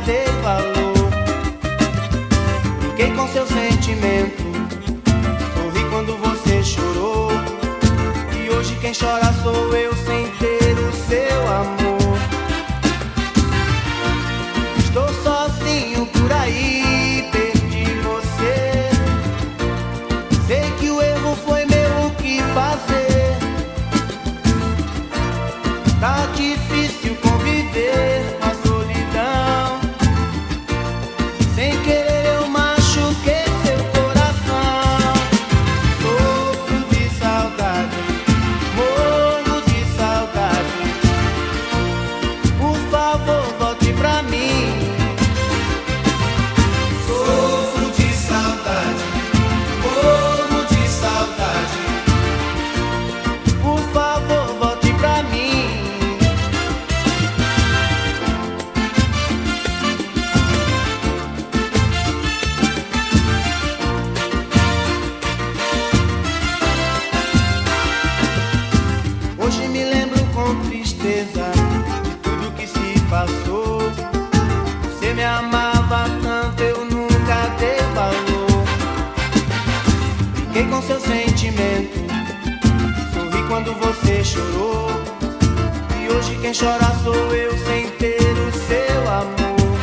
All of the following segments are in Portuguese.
dei valor. Brinquei com seu sentimento, sorri quando você chorou. E hoje quem chora sou eu sem ter o seu amor. Estou sozinho por aí, perdi você. Sei que o erro foi meu, o que fazer? Tá difícil conviver com a solidão. Sem querer eu machuquei seu coração. Sofro de saudade, morro de saudade. Por favor, volte pra mim. Sofro de saudade, morro de saudade. Por favor, volte pra mim. Hoje me lembro com tristeza de tudo que se passou. Você me amava tanto, eu nunca dei valor. Fiquei com seu sentimento, sorri quando você chorou. E hoje quem chora sou eu sem ter o seu amor.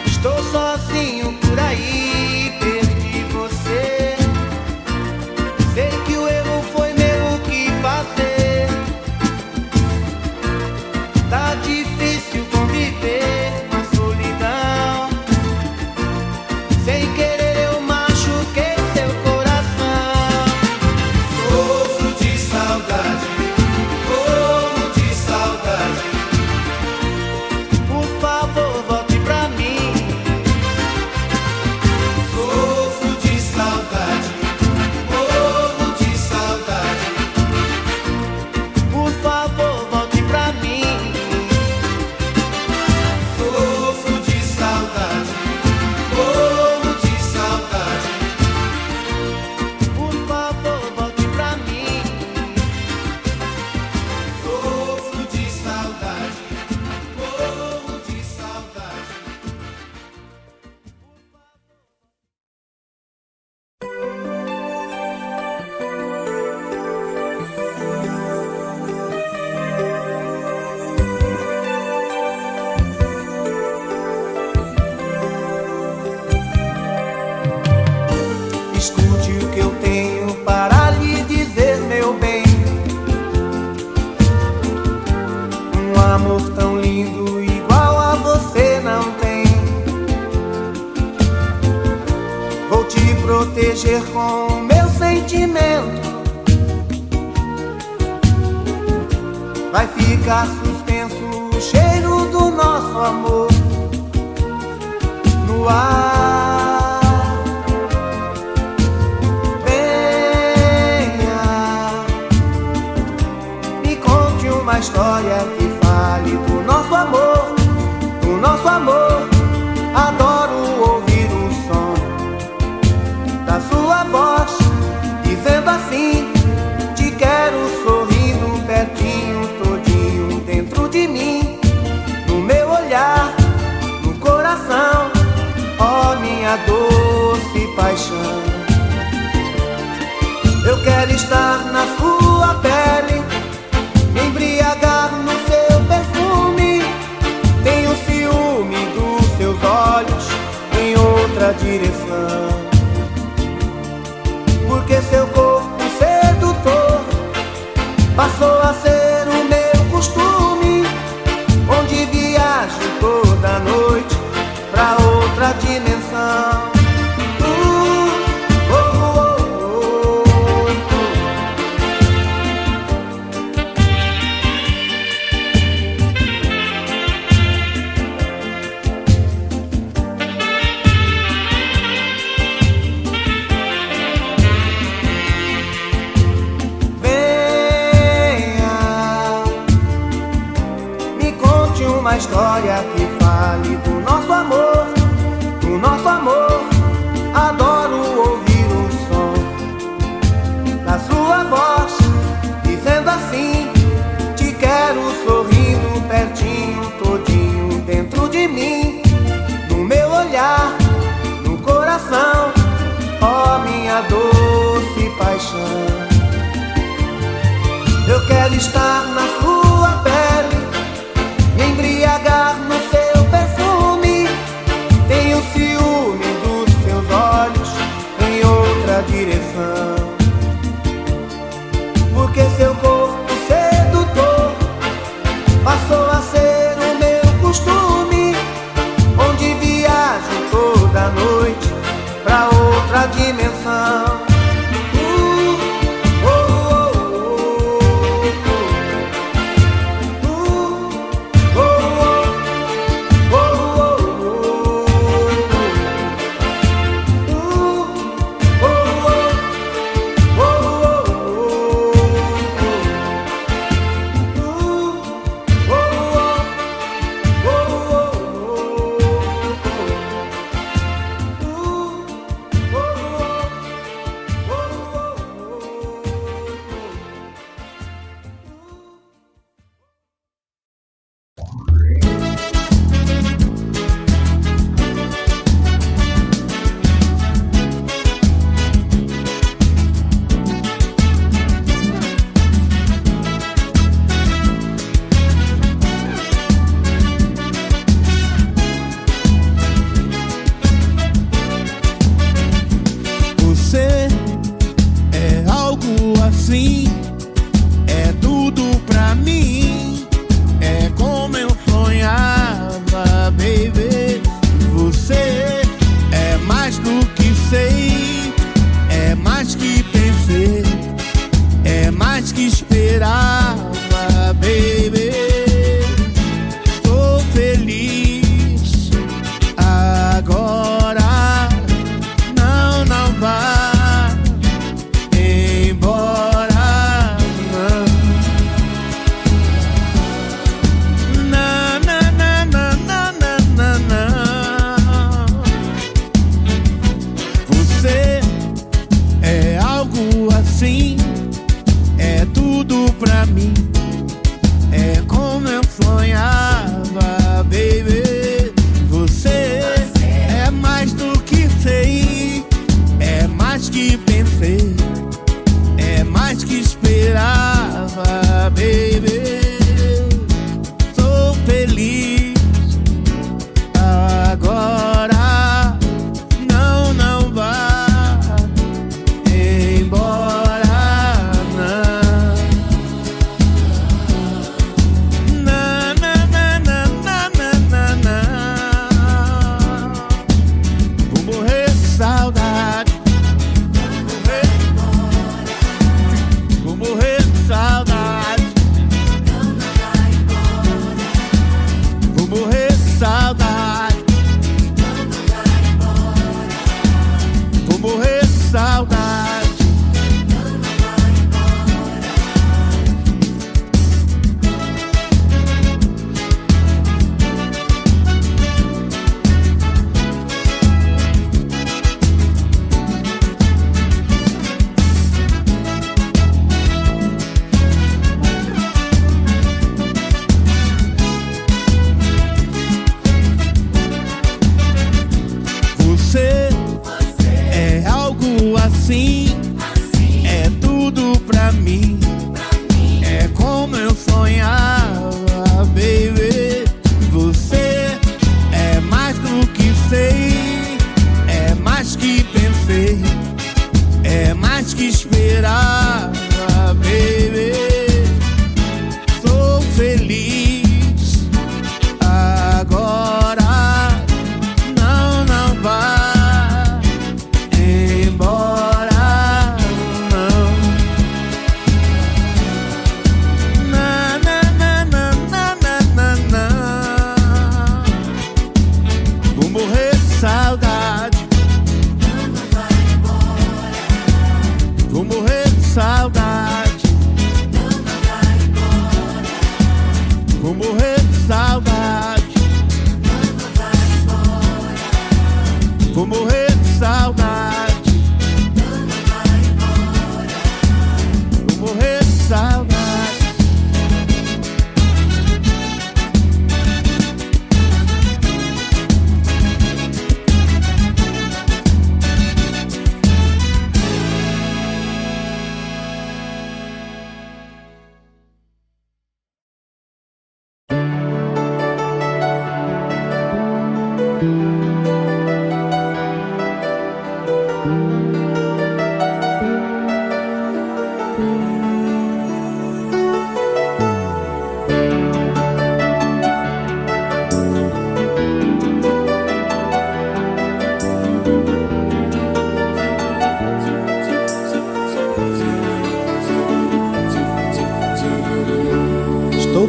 Estou sozinho por aí, perdi você. Sei que o erro foi meu, o que fazer? Tá difícil conviver com a solidão. Sem querer eu machuquei seu coração. Sofro de saudade, morro de saudade. Por favor, volte pra mim. Sofro de saudade, morro de saudade. Por favor, volte pra mim. Sofro de saudade, morro de saudade. Por favor, volte pra mim. Sofro de saudade, morro de saudade. Escute o que eu tenho para lhe dizer, meu bem. Um amor tão lindo igual a você não tem. Vou te proteger com meu sentimento. Vai ficar suspenso o cheiro do nosso amor no ar. Venha, me conte uma história que fale do nosso amor, do nosso amor. Adoro ouvir o som da sua voz, dizendo assim: te quero sorrindo pertinho, todinho dentro de mim, no meu olhar, no coração, ó minha doce paixão. Eu quero estar na sua pele, me embriagar no seu perfume. Tenho ciúme dos seus olhos em outra direção, porque seu corpo sedutor passou a ser o meu costume, onde viajo toda noite pra outra dimensão. Uma história que fale do nosso amor, do nosso amor. Adoro ouvir o som da sua voz, dizendo assim: te quero sorrindo pertinho, todinho de mim, no meu olhar, no coração, ó minha doce paixão. Eu quero estar na sua pele, me embriagar no seu perfume. Tenho ciúme dos seus olhos em outra direção, porque seu corpo sedutor passou a ser o meu costume, onde viajo toda noite pra outra dimensão.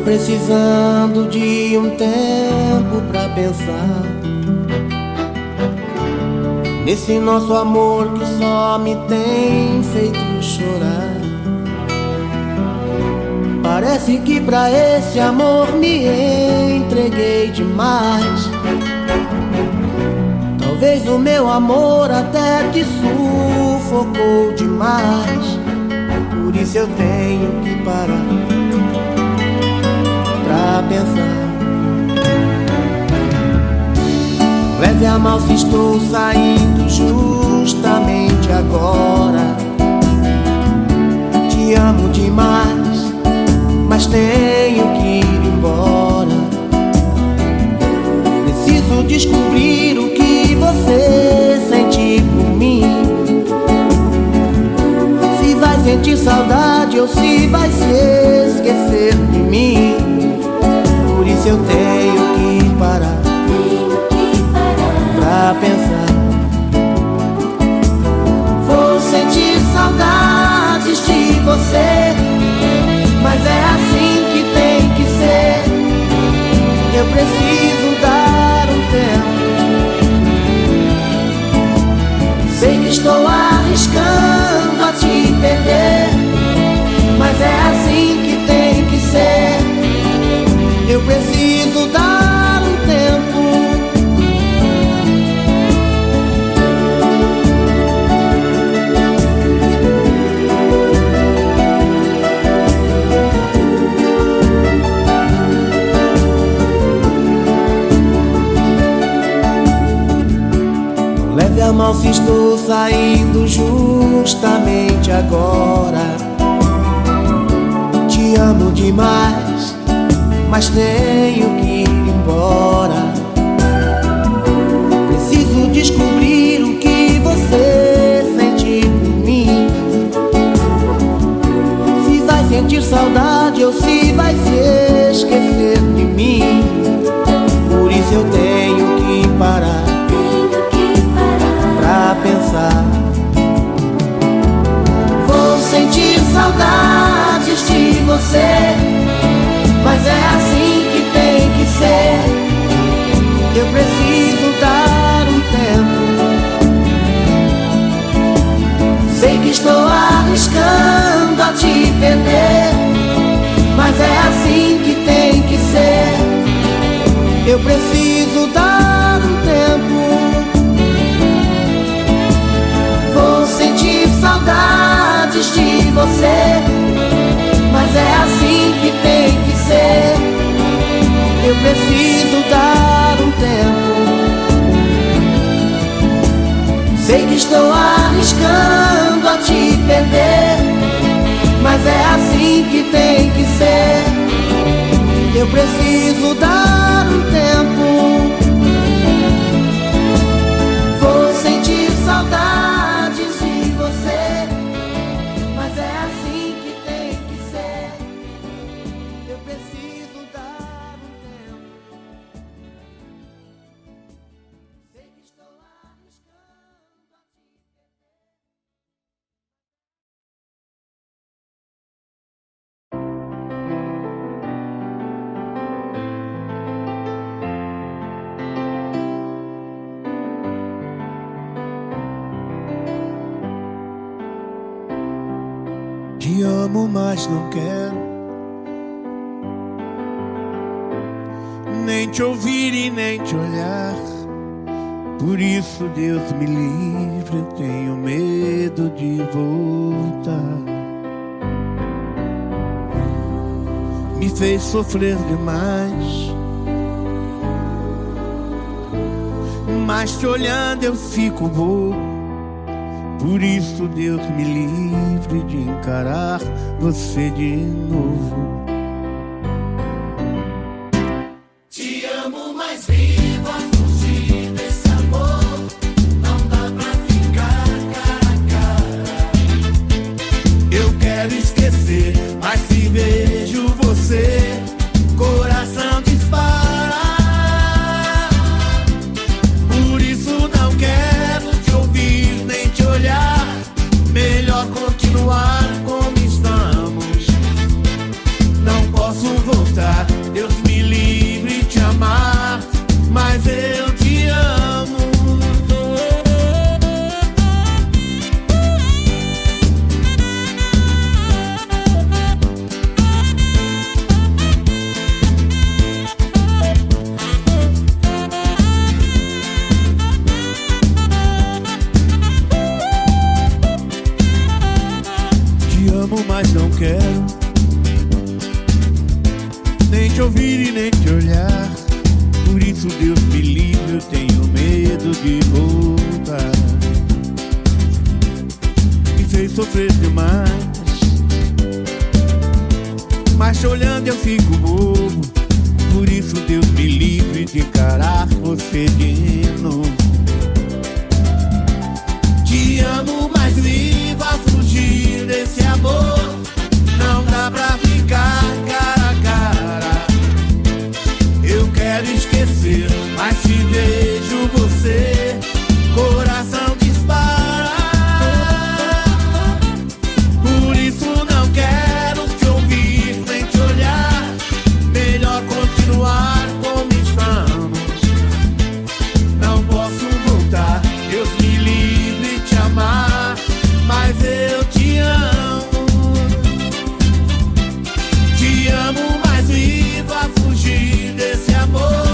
precisando de um tempo pra pensar nesse nosso amor que só me tem feito chorar. Parece que pra esse amor me entreguei demais. Talvez o meu amor até te sufocou demais. Por isso eu tenho que parar pra pensar. Leve a mal se estou saindo justamente agora. Te amo demais, mas tenho que ir embora. Preciso descobrir o que você sente por mim. Se vai sentir saudade ou se vai se esquecer de mim. Por isso eu tenho que parar pra pensar. Vou sentir saudades de você, mas é assim que tem que ser. Eu preciso dar um tempo. Sei que estou arriscando a te perder, mas é assim que tem que ser. Eu preciso dar um tempo. Leve a mal se estou saindo justamente agora. Te amo demais, mas tenho que ir embora. Preciso descobrir o que você sente por mim. Se vai sentir saudade ou se vai se esquecer de mim. Por isso eu tenho que parar pra pensar. Vou sentir saudades de você, mas é assim que tem que ser. Eu preciso dar um tempo. Sei que estou arriscando a te perder, mas é assim que tem que ser. Eu preciso dar um tempo. Vou sentir saudades de você, mas é assim que tem que ser. Eu preciso dar um tempo. Sei que estou arriscando a te perder, mas é assim que tem que ser. Eu preciso dar um tempo. Vou sentir saudades de você, mas é assim que tem que ser. Eu preciso dar um tempo. Sei que estou arriscando a te Te amo, mas não quero nem te ouvir e nem te olhar. Por isso, Deus me livre, eu tenho medo de voltar. Me fez sofrer demais, mas te olhando eu fico bobo. Por isso, Deus me livre de encarar você de novo. Te amo, mas viva fugir desse amor. Não dá pra ficar cara a cara. Eu quero esquecer, mas se vejo você, coração dispara. Por isso não quero te ouvir nem te olhar. Melhor continuar como estamos. Deus me livre, eu tenho medo de voltar. Me fez sofrer demais, mas te olhando eu fico bobo. Por isso Deus me livre de encarar você de novo. Te amo, mas viva fugir desse amor. Não dá pra ficar cara a cara. Eu quero esquecer, mas se vejo você, coração dispara. Por isso não quero te ouvir nem te olhar. Melhor continuar como estamos. Não posso voltar, Deus me livre te amar, mas eu te amo. Te amo, mas viva fugir desse amor.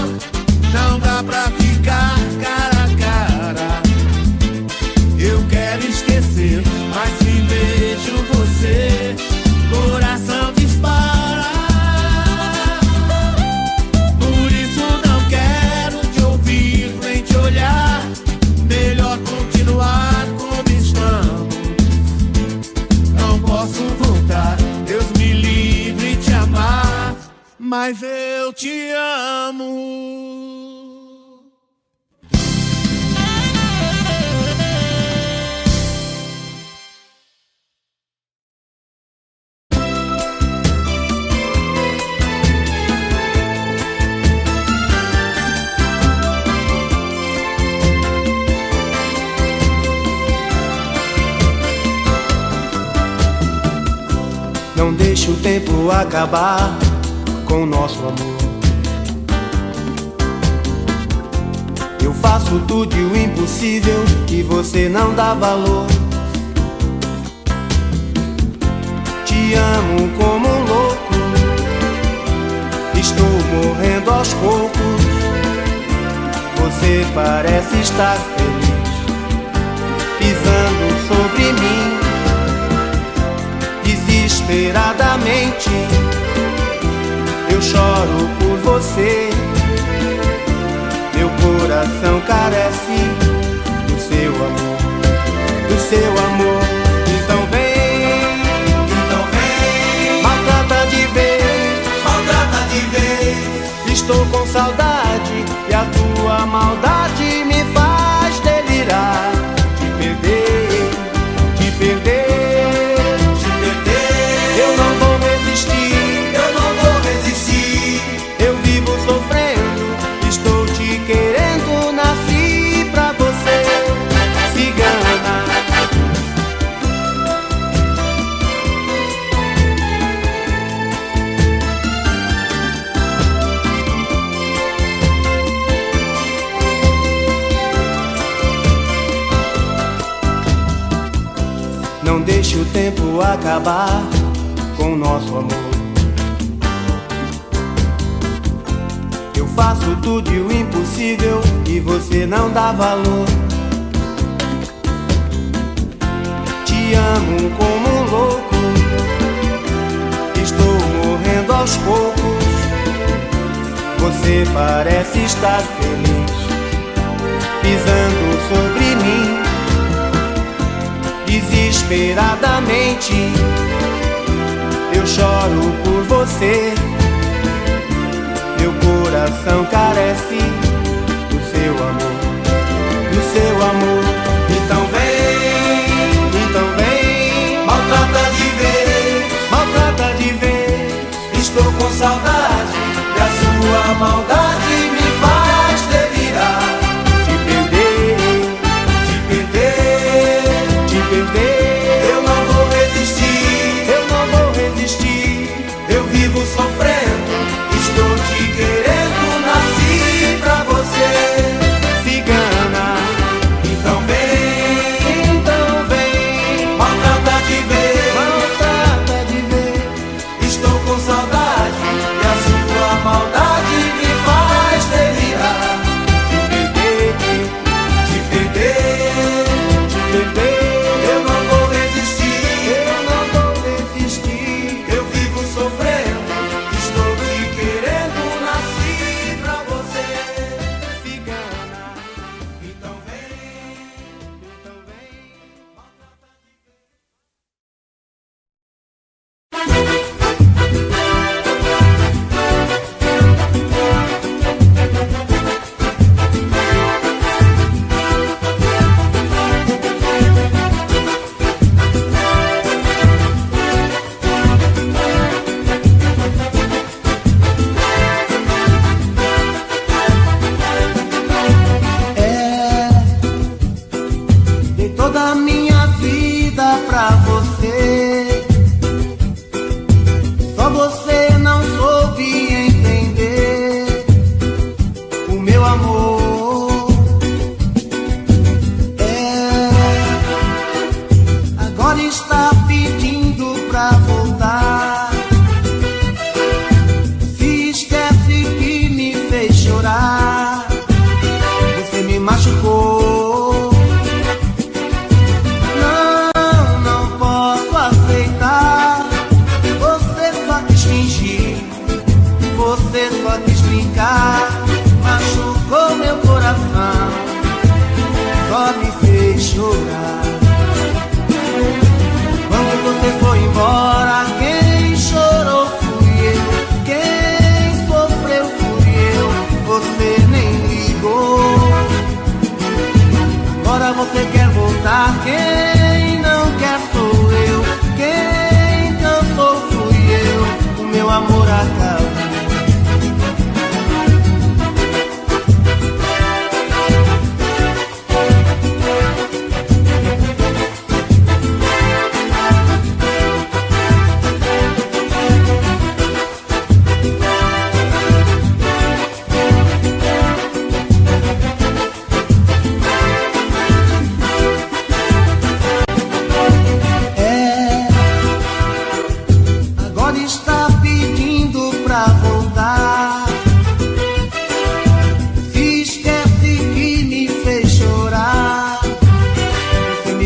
Não dá pra ficar cara a cara. Eu quero esquecer, mas se vejo você, coração dispara. Por isso não quero te ouvir nem te olhar. Melhor continuar como estamos. Não posso voltar, Deus me livre te amar, mas eu te amo. Não deixe o tempo acabar com o nosso amor. Eu faço tudo e o impossível que você não dá valor. Te amo como um louco, estou morrendo aos poucos. Você parece estar feliz, pisando sobre mim. Desesperadamente eu choro por você. Meu coração carece do seu amor, do seu amor. Então vem, maltrata de vez, maltrata de vez. Estou com saudade e a tua maldade me faz delirar. Te perder, te perder. Eu não vou resistir, eu não vou resistir. Eu vivo sofrendo, estou te querendo, nasci pra você, cigana. Não deixe o tempo acabar com o nosso amor. Eu faço tudo e o impossível e você não dá valor. Te amo como um louco, estou morrendo aos poucos. Você parece estar feliz, pisando sobre mim. Desesperadamente eu choro por você. Meu coração carece do seu amor, do seu amor. Então vem, maltrata de vez, maltrata de vez. Estou com saudade e a sua maldade me faz delirar. Te perder, te perder, te perder. Eu não vou resistir, eu não vou resistir. Eu vivo sofrendo, estou te querendo, nasci pra meu amor. Agora está pedindo pra voltar. Se esquece que me fez chorar. Você me machucou. Não posso aceitar. Você só quis fingir, você só quis brincar. Machucou meu coração, só me fez chorar. Quando você foi embora, quem chorou fui eu, quem sofreu fui eu, você nem ligou. Agora você quer voltar, quem não quer sou eu, quem cansou fui eu, o meu amor acabou.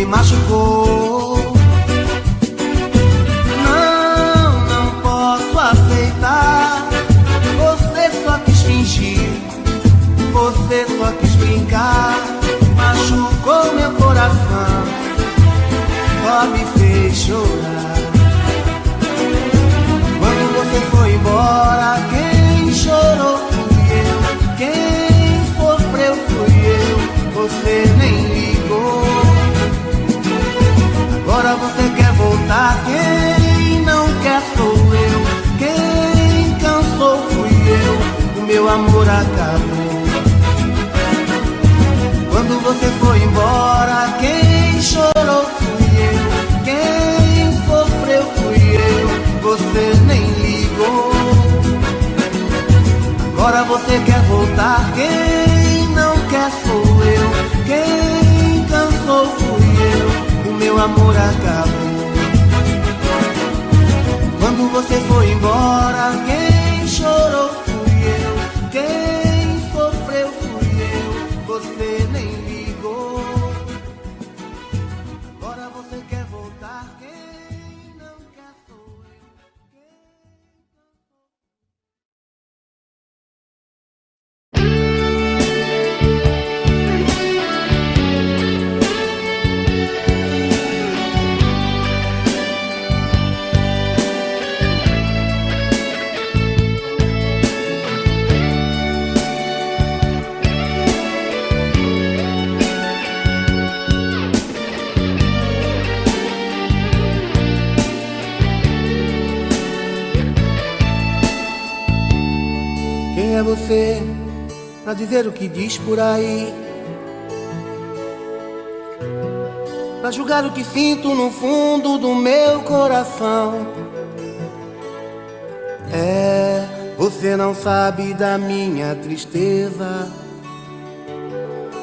Machucou. Não posso aceitar. Você só quis fingir, você só quis brincar. Machucou meu coração, só me fez chorar. Quando você foi embora, quem chorou fui eu, quem sofreu fui eu, você nem ligou. Agora você quer voltar, quem não quer sou eu, quem cansou fui eu, o meu amor acabou. Quando você foi embora, quem chorou fui eu, quem sofreu fui eu, você nem ligou. Agora você quer voltar, quem não quer sou eu, quem cansou fui eu, o meu amor acabou. Quando você foi embora, quem chorou fui eu, quem sofreu fui eu, você nem ligou. Agora você quer voltar, quem não quer sou eu, quem é você pra dizer o que diz por aí, pra julgar o que sinto no fundo do meu coração? Você não sabe da minha tristeza,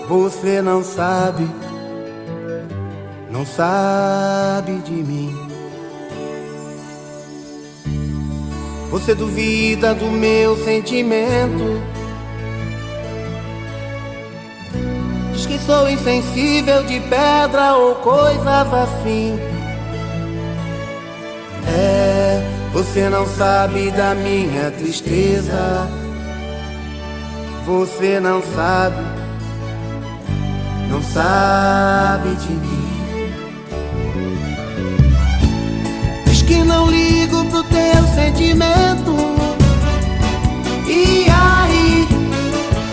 você não sabe de mim. Você duvida do meu sentimento, diz que sou insensível de pedra ou coisas assim. Você não sabe da minha tristeza, você não sabe de mim. Diz que não ligo pro teu sentimento, e aí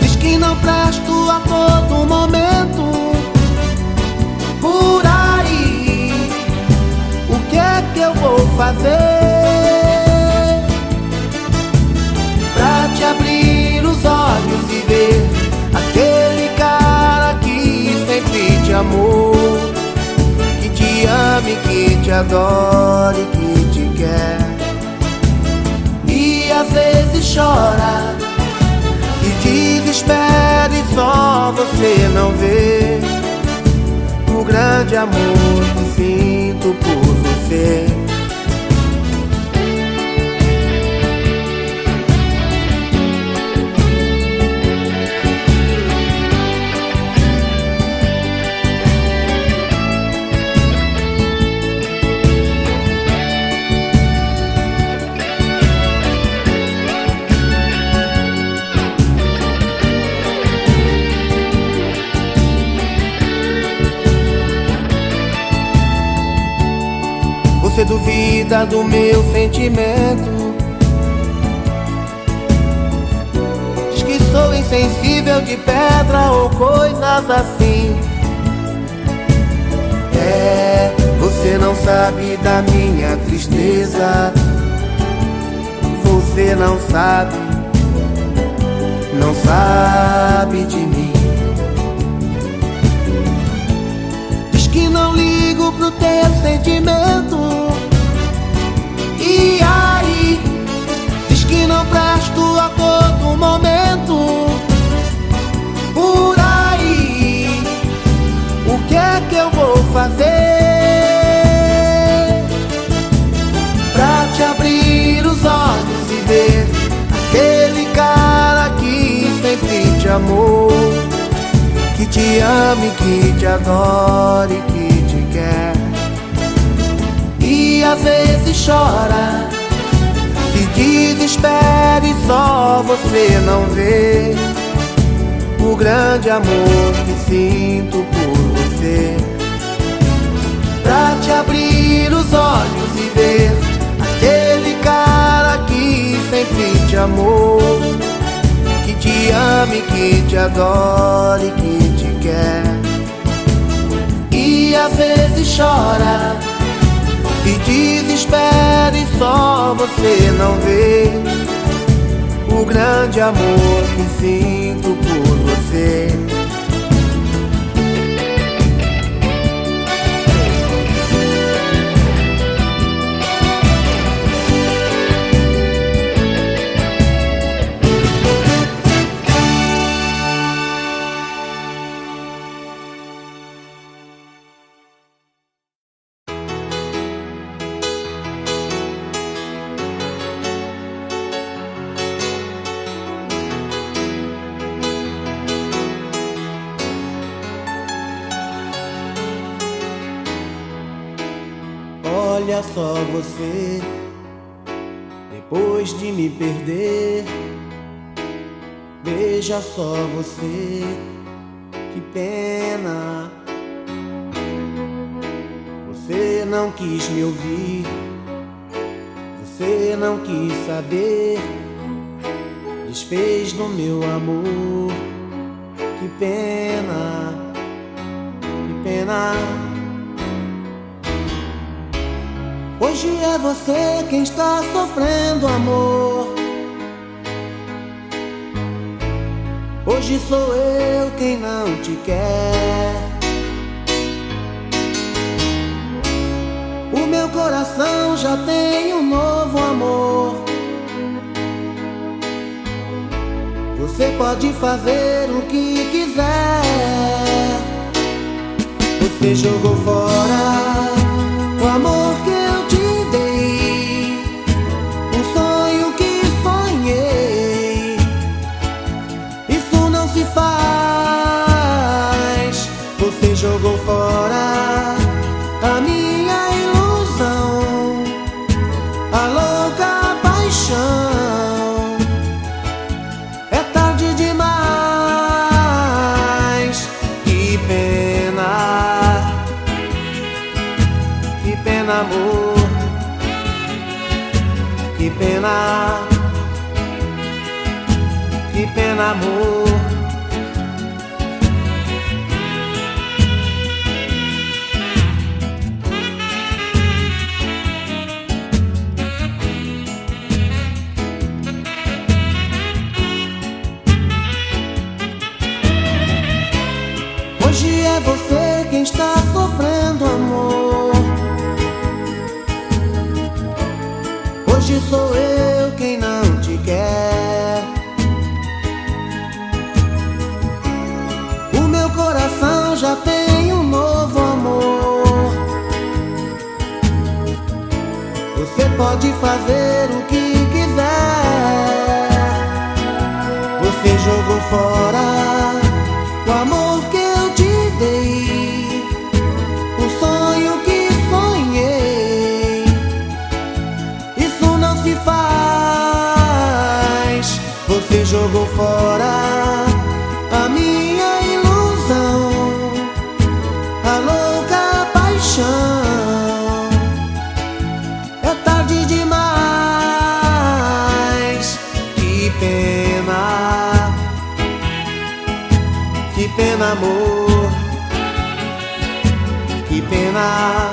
diz que não presto a todo momento. Por aí, o que é que eu vou fazer pra te abrir os olhos e ver aquele cara que sempre te amou, que te ame, que te adore, que te quer, e às vezes chora, se desespera grande amor que sinto por você. Você duvida do meu sentimento, diz que sou insensível de pedra ou coisas assim. Você não sabe da minha tristeza, você não sabe de mim. Diz que não ligo pro teu sentimento, e aí diz que não presto a todo momento. Por aí, o que é que eu vou fazer pra te abrir os olhos e ver aquele cara que sempre te amou, que te ama e que te adora e que te quer? E às vezes chora, se desespera e só você não vê o grande amor que sinto por você. Pra te abrir os olhos e ver aquele cara que sempre te amou, que te ama e que te adora e que te quer. E às vezes chora, se desespera e só você não vê o grande amor que sinto por você. Olha só você, depois de me perder. Veja só você, que pena. Você não quis me ouvir, você não quis saber, desfez do meu amor. Que pena, que pena. Hoje é você quem está sofrendo, amor. Hoje sou eu quem não te quer. O meu coração já tem um novo amor. Você pode fazer o que quiser. Você jogou fora o amor que eu te dei, um sonho que sonhei. Isso não se faz. Você jogou fora a minha ilusão, a louca paixão. É tarde demais. Que pena, que pena, amor. Que pena, que pena, amor. Hoje é você quem está sofrendo, amor. Hoje sou eu quem não te quer. O meu coração já tem um novo amor. pode fazer o que quiser. Você jogou fora o amor que eu te dei, o sonho que sonhei. Isso não se faz. Você jogou fora a minha ilusão, a louca paixão. É tarde demais. Que pena, que pena, amor. Que pena,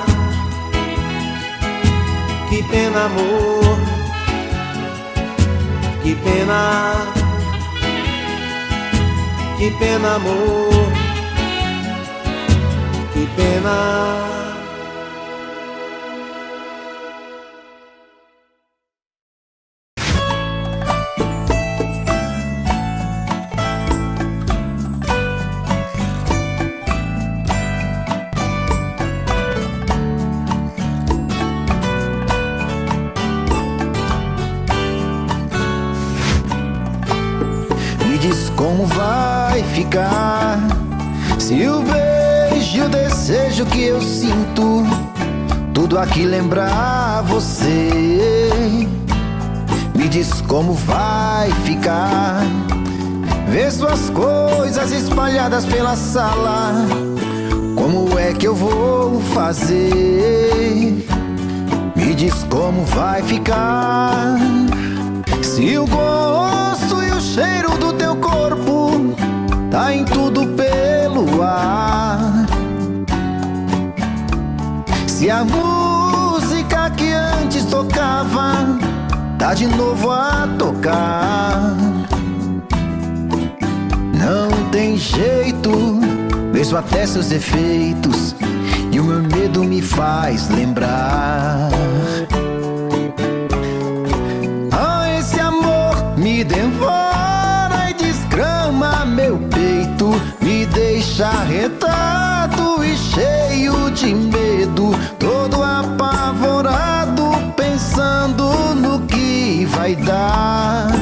que pena, amor. Que pena, que pena, amor. Que pena. Diz como vai ficar se o beijo e o desejo que eu sinto tudo aqui lembrar você. Me diz como vai ficar ver suas coisas espalhadas pela sala. Como é que eu vou fazer? Me diz como vai ficar se o gosto e o cheiro do teu corpo tá em tudo pelo ar. Se a música que antes tocava tá de novo a tocar. Não tem jeito, vejo até seus efeitos e o meu medo me faz lembrar. Me devora e desgrama meu peito, me deixa arretado e cheio de medo, todo apavorado, pensando no que vai dar.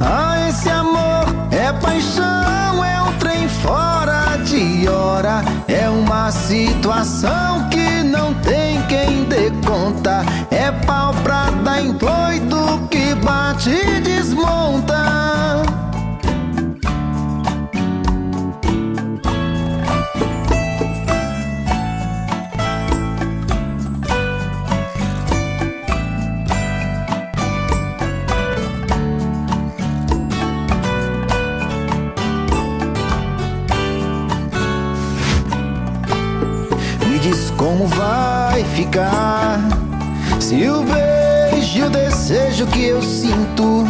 Ah, esse amor é paixão, é um trem fora de hora, é uma situação que não tem quem dê conta, é pau pra dar em doido que bate e desmonta. Me diz como vai ficar se o beijo e o desejo que eu sinto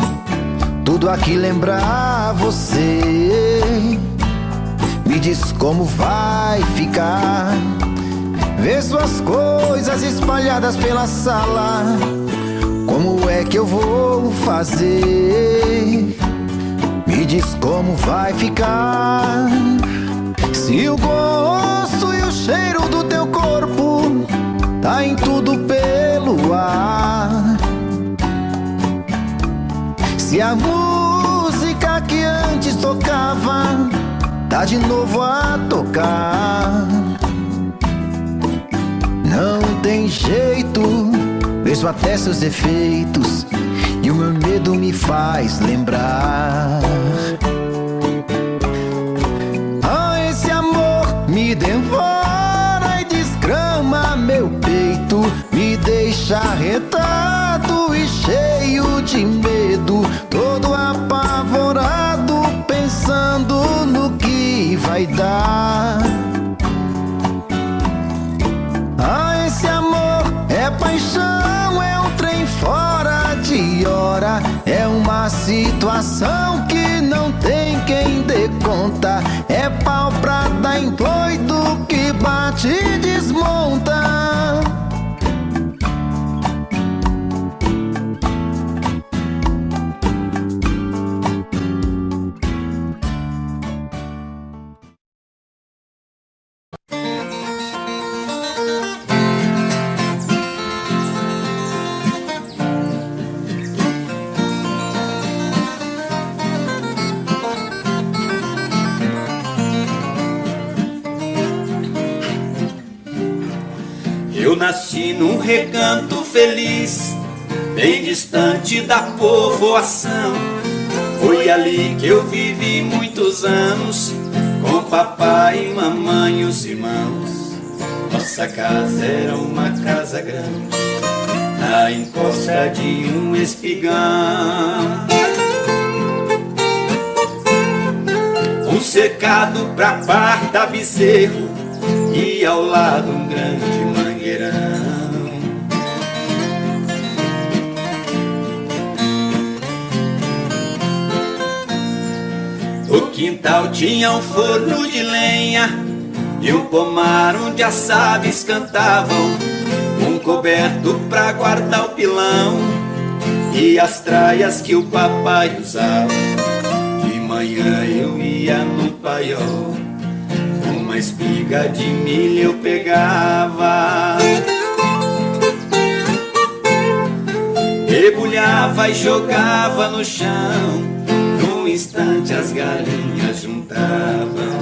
tudo aqui lembrar você. Me diz como vai ficar ver suas coisas espalhadas pela sala. Como é que eu vou fazer? Me diz como vai ficar se o gosto e o cheiro do teu corpo tá em tudo pelo ar. Se a música que antes tocava tá de novo a tocar. Não tem jeito, vejo até seus efeitos e o meu medo me faz lembrar. Ah, esse amor me devora e desgrama meu peito, me deixa arretado e cheio de medo, todo apavorado, pensando no que vai dar. Ah, esse amor é paixão, é um trem fora de hora, é uma situação que não tem quem dê conta, é pau pra dar em doido que bate e desmonta. nasci num recanto feliz, bem distante da povoação. Foi ali que eu vivi muitos anos, com papai, mamãe e os irmãos. Nossa casa era uma casa grande, na encosta de um espigão. Um cercado pra parta bezerro e ao lado um grande mangueirão. O quintal tinha um forno de lenha e um pomar onde as aves cantavam, um coberto pra guardar o pilão e as traias que o papai usava. De manhã eu ia no paiol, uma espiga de milho eu pegava, debulhava e jogava no chão. Num instante as galinhas juntavam.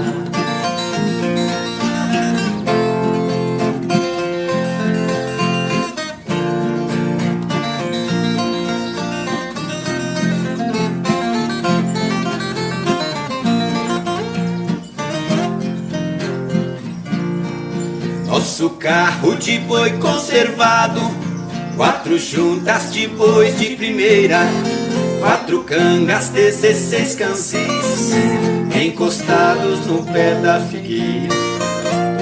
Nosso carro de boi conservado, 4 juntas de bois de primeira, 4 cangas, 16 cansis, encostados no pé da figueira.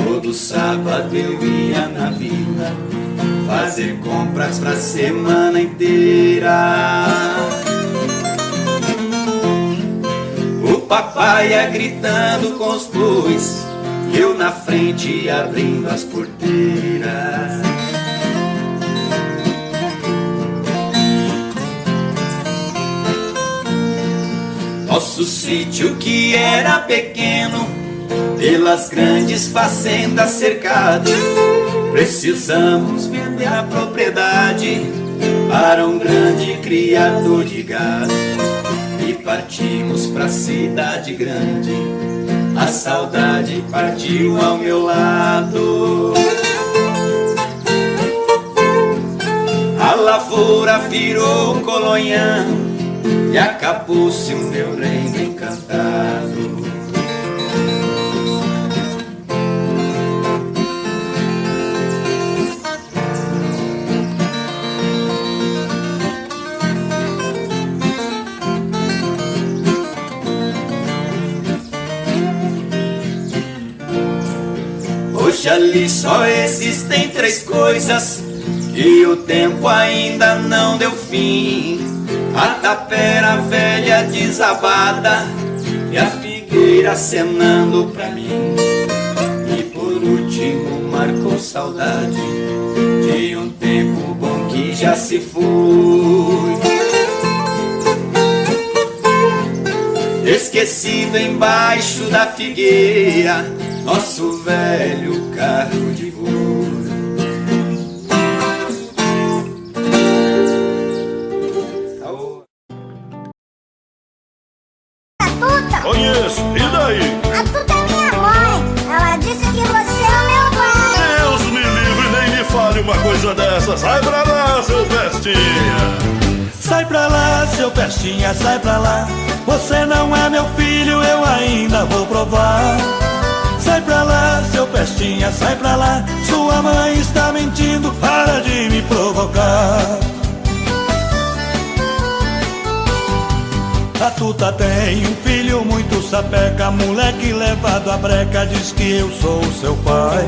Todo sábado eu ia na vila fazer compras pra semana inteira. O papai ia gritando com os bois, eu na frente abrindo as porteiras. Nosso sítio que era pequeno, pelas grandes fazendas cercado, precisamos vender a propriedade para um grande criador de gado. E partimos pra cidade grande, a saudade partiu ao meu lado. A lavoura virou colonhão e acabou-se o meu reino encantado. Hoje ali só existem 3 coisas e o tempo ainda não deu fim: a tapera velha desabada e a figueira acenando pra mim. E por último marcou saudade de um tempo bom que já se foi, esquecido embaixo da figueira, nosso velho carro de boi. Conheço, e daí? A Tuta é minha mãe. Ela disse que você é o meu pai. Deus me livre, nem me fale uma coisa dessa. Sai pra lá, seu Pestinha. Sai pra lá, seu Pestinha, sai pra lá. Você não é meu filho, eu ainda vou provar. Sai pra lá, seu Pestinha, sai pra lá. Sua mãe está mentindo, para de me provocar. A Tuta tem um filho muito sapeca, moleque levado à breca, diz que eu sou seu pai.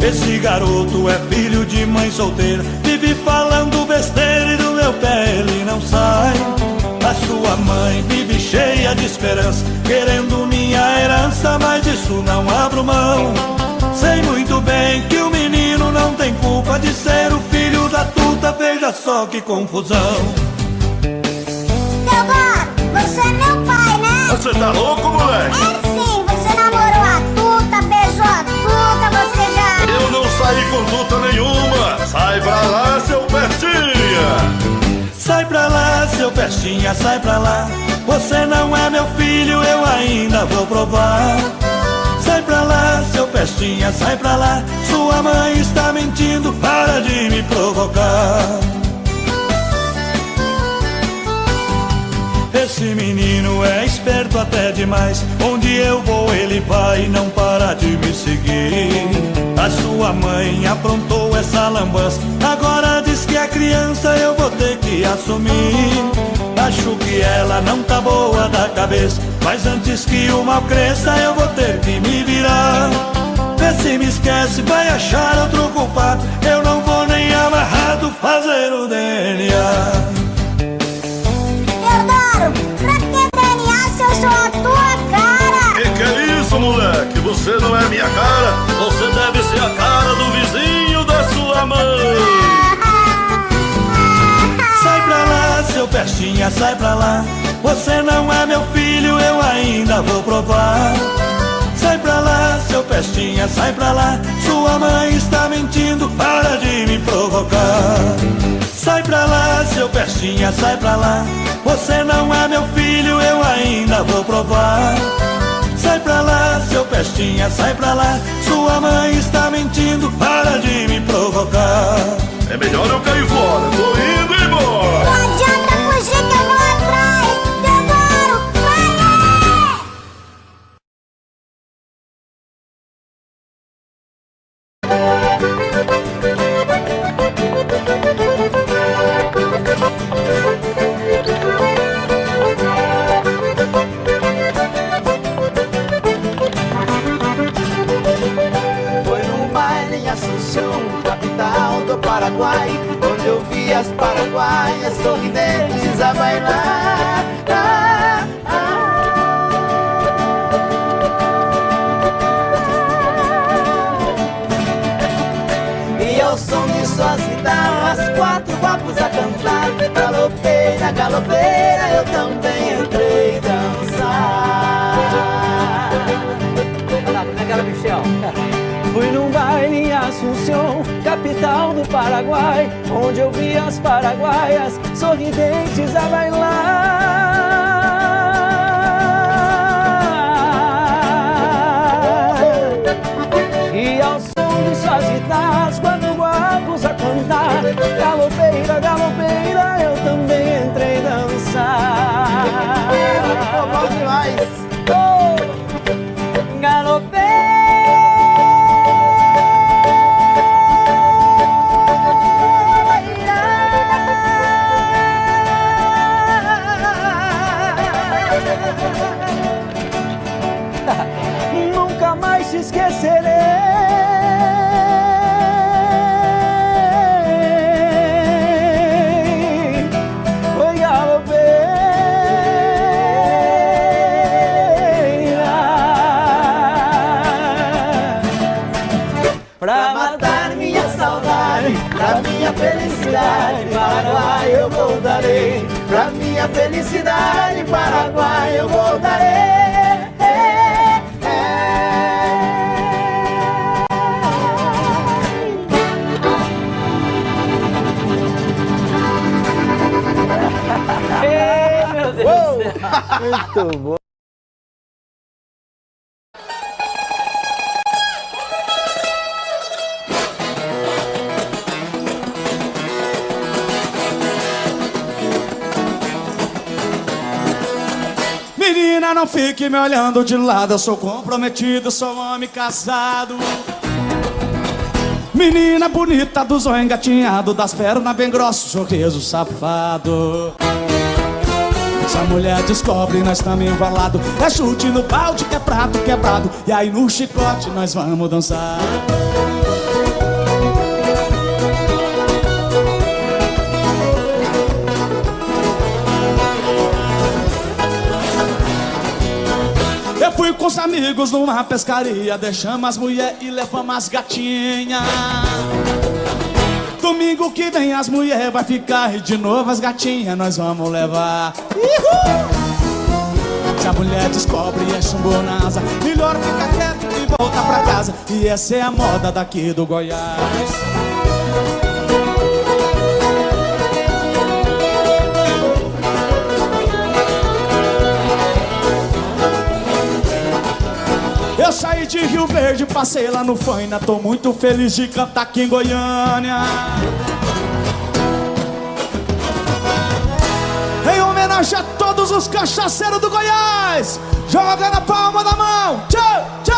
Esse garoto é filho de mãe solteira, vive falando besteira e do meu pé ele não sai. A sua mãe vive cheia de esperança, querendo minha herança, mas disso não abro mão. Sei muito bem que o menino não tem culpa de ser o filho da Tuta, veja só que confusão. Você é meu pai, né? Você tá louco, moleque? É sim, você namorou a Tuta, beijou a Tuta, você já... Eu não saí com Tuta nenhuma. Sai pra lá, seu Pestinha. Sai pra lá, seu Pestinha, sai pra lá. Você não é meu filho, eu ainda vou provar. Sai pra lá, seu Pestinha. pestinha, sai pra lá. Sua mãe está mentindo, para de me provocar. Esse menino é esperto até demais. Onde eu vou ele vai e não para de me seguir. A sua mãe aprontou essa lambança, agora diz que é criança, eu vou ter que assumir. Acho que ela não tá boa da cabeça, mas antes que o mal cresça eu vou ter que me virar. Vê se me esquece, vai achar outro culpado. Eu não vou nem amarrado fazer o DNA. Teodoro, pra que DNA se eu sou a tua cara? Que é isso, moleque? Você não é minha cara. Você deve ser a cara do vizinho da sua mãe. Sai pra lá, seu pestinha, sai pra lá. Você não é meu filho, eu ainda vou provar. Sai pra lá, seu pestinha, sai pra lá. Sua mãe está mentindo, para de me provocar. Sai pra lá, seu pestinha, sai pra lá. Você não é meu filho, eu ainda vou provar. Sai pra lá, seu pestinha, sai pra lá. Sua mãe está mentindo, para de me provocar. É melhor eu cair fora, tô indo embora. Não adianta fugir que eu vou atrás. Teodoro, vai! Foi num baile em Assunção, capital do Paraguai, onde eu vi as paraguaias sorridentes a bailar. E ao som de suas guitarras, quatro guapos a cantar. Galopeira, galopeira, eu também entrei dançar. Fui num baile em Assunção, capital do Paraguai, onde eu vi as paraguaias sorridentes a bailar. E ao som de suas guitarras, quando guapos a cantar. Galopeira, galopeira, eu também entrei dançar. Bom demais. Oh, galopeira. Nunca mais te esquecerei. Foi galopeira Pra matar minha saudade, pra minha felicidade, Paraguai eu voltarei. Pra minha felicidade, Paraguai eu voltarei. Ei, meu Deus do céu. Muito bom. Menina, não fique me olhando de lado, eu sou comprometido, sou homem casado. Menina bonita, do zóio engatinhado, das pernas bem grossas, sorriso safado. Se a mulher descobre, nós estamos enrolados. É chute no balde, que é prato quebrado. E aí no chicote nós vamos dançar. Eu fui com os amigos numa pescaria, deixamos as mulheres e levamos as gatinhas. Domingo que vem as mulheres vai ficar e de novo as gatinhas nós vamos levar. Uhul! Se a mulher descobre é chumbou na asa, melhor ficar quieto e voltar pra casa. E essa é a moda daqui do Goiás. Eu saí de Rio Verde, passei lá no Faina. Tô muito feliz de cantar aqui em Goiânia. Em homenagem a todos os cachaceiros do Goiás, joga na palma da mão. Tchau, tchau.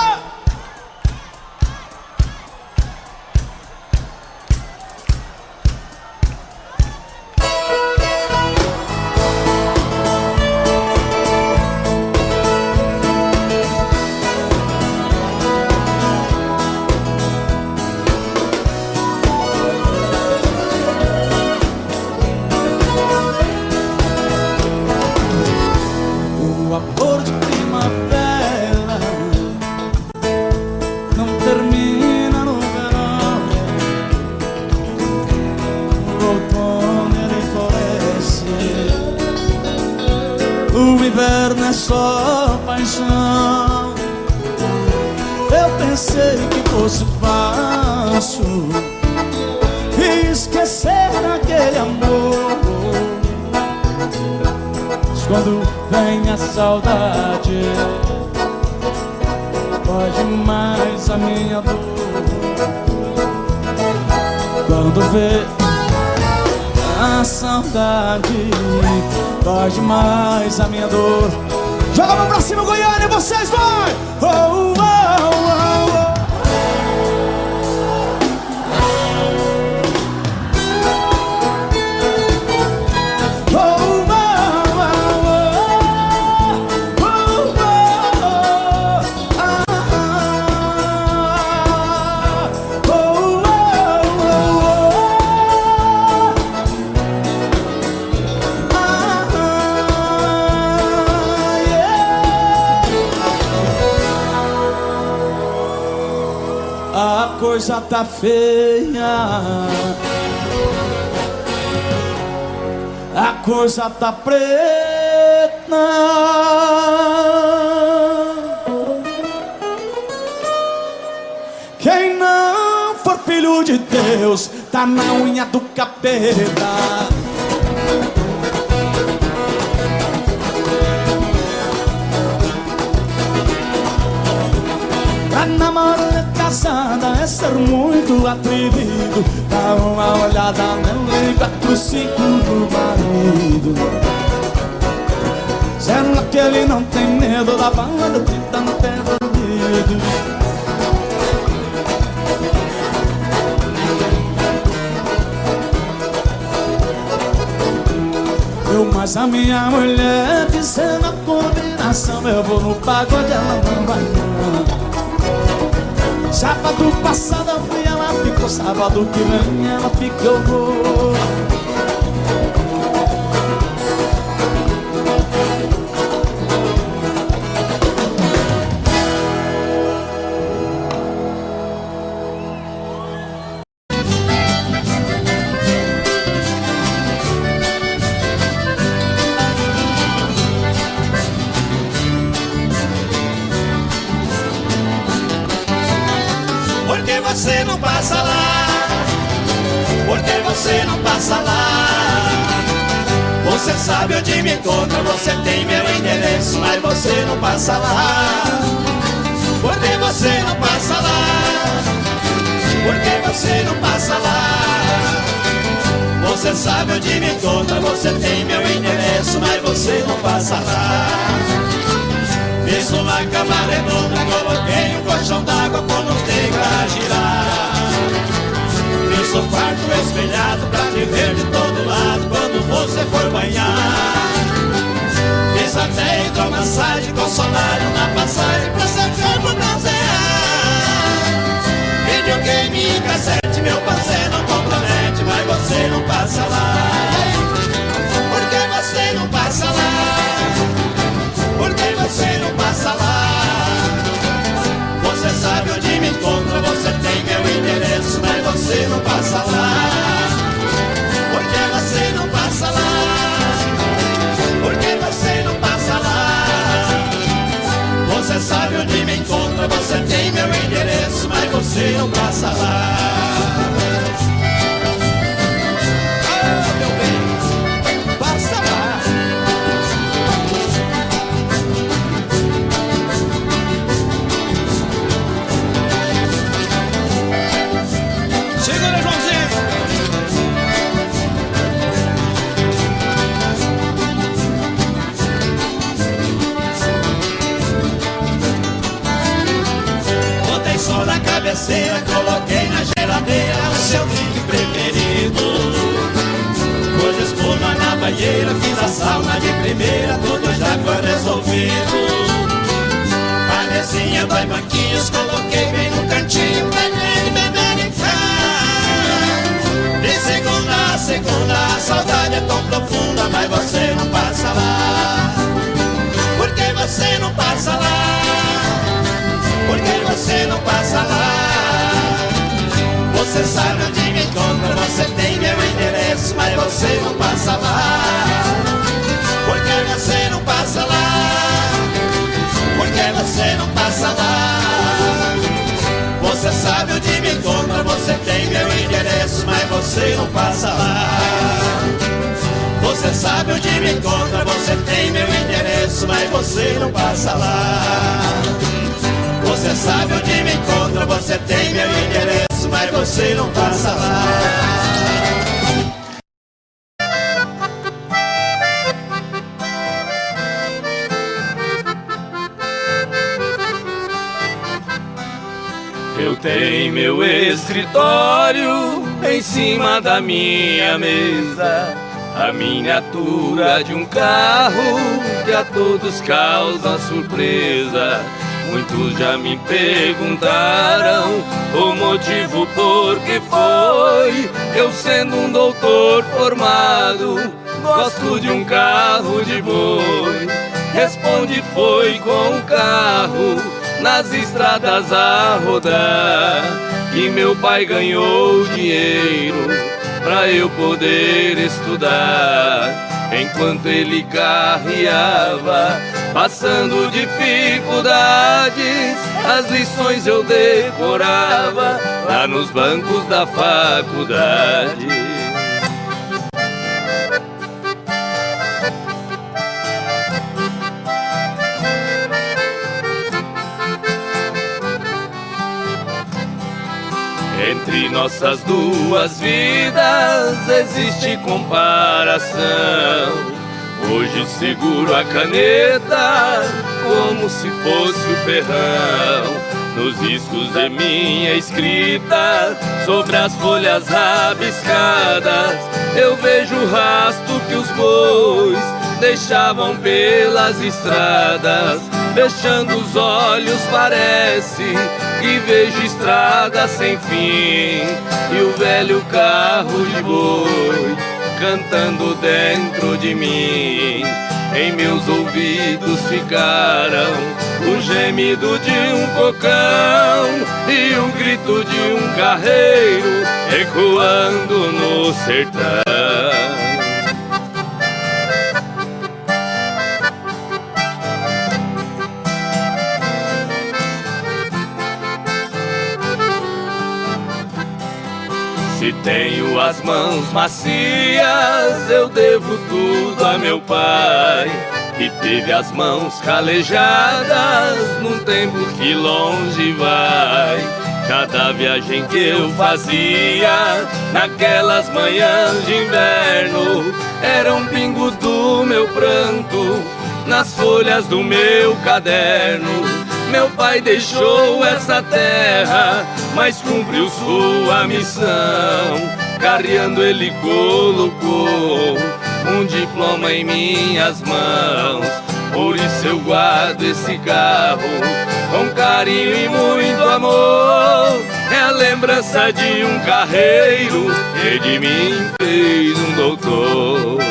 É só paixão. Eu pensei que fosse fácil esquecer aquele amor, mas quando vem a saudade, pode mais a minha dor. Quando vê a saudade, pode mais a minha dor. Joga a mão pra cima, Goiânia, vocês vai! Oh, oh, oh, oh. A coisa tá feia, a coisa tá preta. Quem não for filho de Deus tá na unha do capeta. Pra namorar casada é ser muito atrevido. Dá uma olhada no lei 4-5 do marido. Será que ele não tem medo da bala de não ter bandido? Eu mais a minha mulher fizendo a combinação. Eu vou no pagode, ela não vai não. Sábado passado eu fui, ela ficou. Sábado que vem ela ficou. Porque você não passa lá? Porque você não passa lá? Você sabe onde me encontra, você tem meu endereço, mas você não passa lá. Porque você não passa lá? Porque você não passa lá? Você sabe onde me encontra, você tem meu endereço, mas você não passa lá. Fiz uma cama redonda, coloquei um colchão d'água com os negros a girar. Fiz um quarto espelhado pra te ver de todo lado quando você for banhar. Fiz até hidromassagem com solário na passagem pra seu corpo bronzear. Videogame e cassete, meu parceiro não compromete, mas você não passa lá. Porque você não passa lá? Porque você não passa lá? Você sabe onde me encontra, você tem meu endereço, mas você não passa lá. Porque você não passa lá? Porque você não passa lá? Você sabe onde me encontra, você tem meu endereço, mas você não passa lá. Ah, meu bem, passa lá. cera, coloquei na geladeira o seu drink preferido. Pus espuma na banheira, fiz a sauna de primeira, tudo já foi resolvido. A mesinha, 2 banquinhos, coloquei bem no cantinho pra ele beber e ficar. De segunda a segunda, a saudade é tão profunda, mas você não passa lá. Por que você não passa lá? Por que você não passa lá? Você sabe onde me encontra, você tem meu endereço, mas você não passa lá. Por que você não passa lá? Por que você não passa lá? Você sabe onde me encontra, você tem meu endereço, mas você não passa lá. Você sabe onde me encontra, você tem meu endereço, mas você não passa lá. Você sabe onde me encontra, você tem meu endereço, mas você não passa lá. Eu tenho meu escritório em cima da minha mesa, a miniatura de um carro que a todos causa surpresa. Muitos já me perguntaram o motivo por que foi. Eu sendo um doutor formado, gosto de um carro de boi. Responde, foi com o carro nas estradas a rodar que meu pai ganhou dinheiro pra eu poder estudar. Enquanto ele carreava, passando dificuldades, as lições eu decorava lá nos bancos da faculdade. Entre nossas duas vidas existe comparação. Hoje seguro a caneta como se fosse o ferrão. Nos riscos de minha escrita, sobre as folhas rabiscadas, eu vejo o rastro que os bois deixavam pelas estradas. Fechando os olhos parece que vejo estrada sem fim, e o velho carro de boi cantando dentro de mim. Em meus ouvidos ficaram o gemido de um cocão e o grito de um carreiro ecoando no sertão. Se tenho as mãos macias, eu devo tudo a meu pai, que teve as mãos calejadas nos tempos que longe vai. Cada viagem que eu fazia naquelas manhãs de inverno eram pingos do meu pranto nas folhas do meu caderno. Meu pai deixou essa terra, mas cumpriu sua missão. Carreando ele colocou um diploma em minhas mãos. Por isso eu guardo esse carro com carinho e muito amor. É a lembrança de um carreiro que de mim fez um doutor.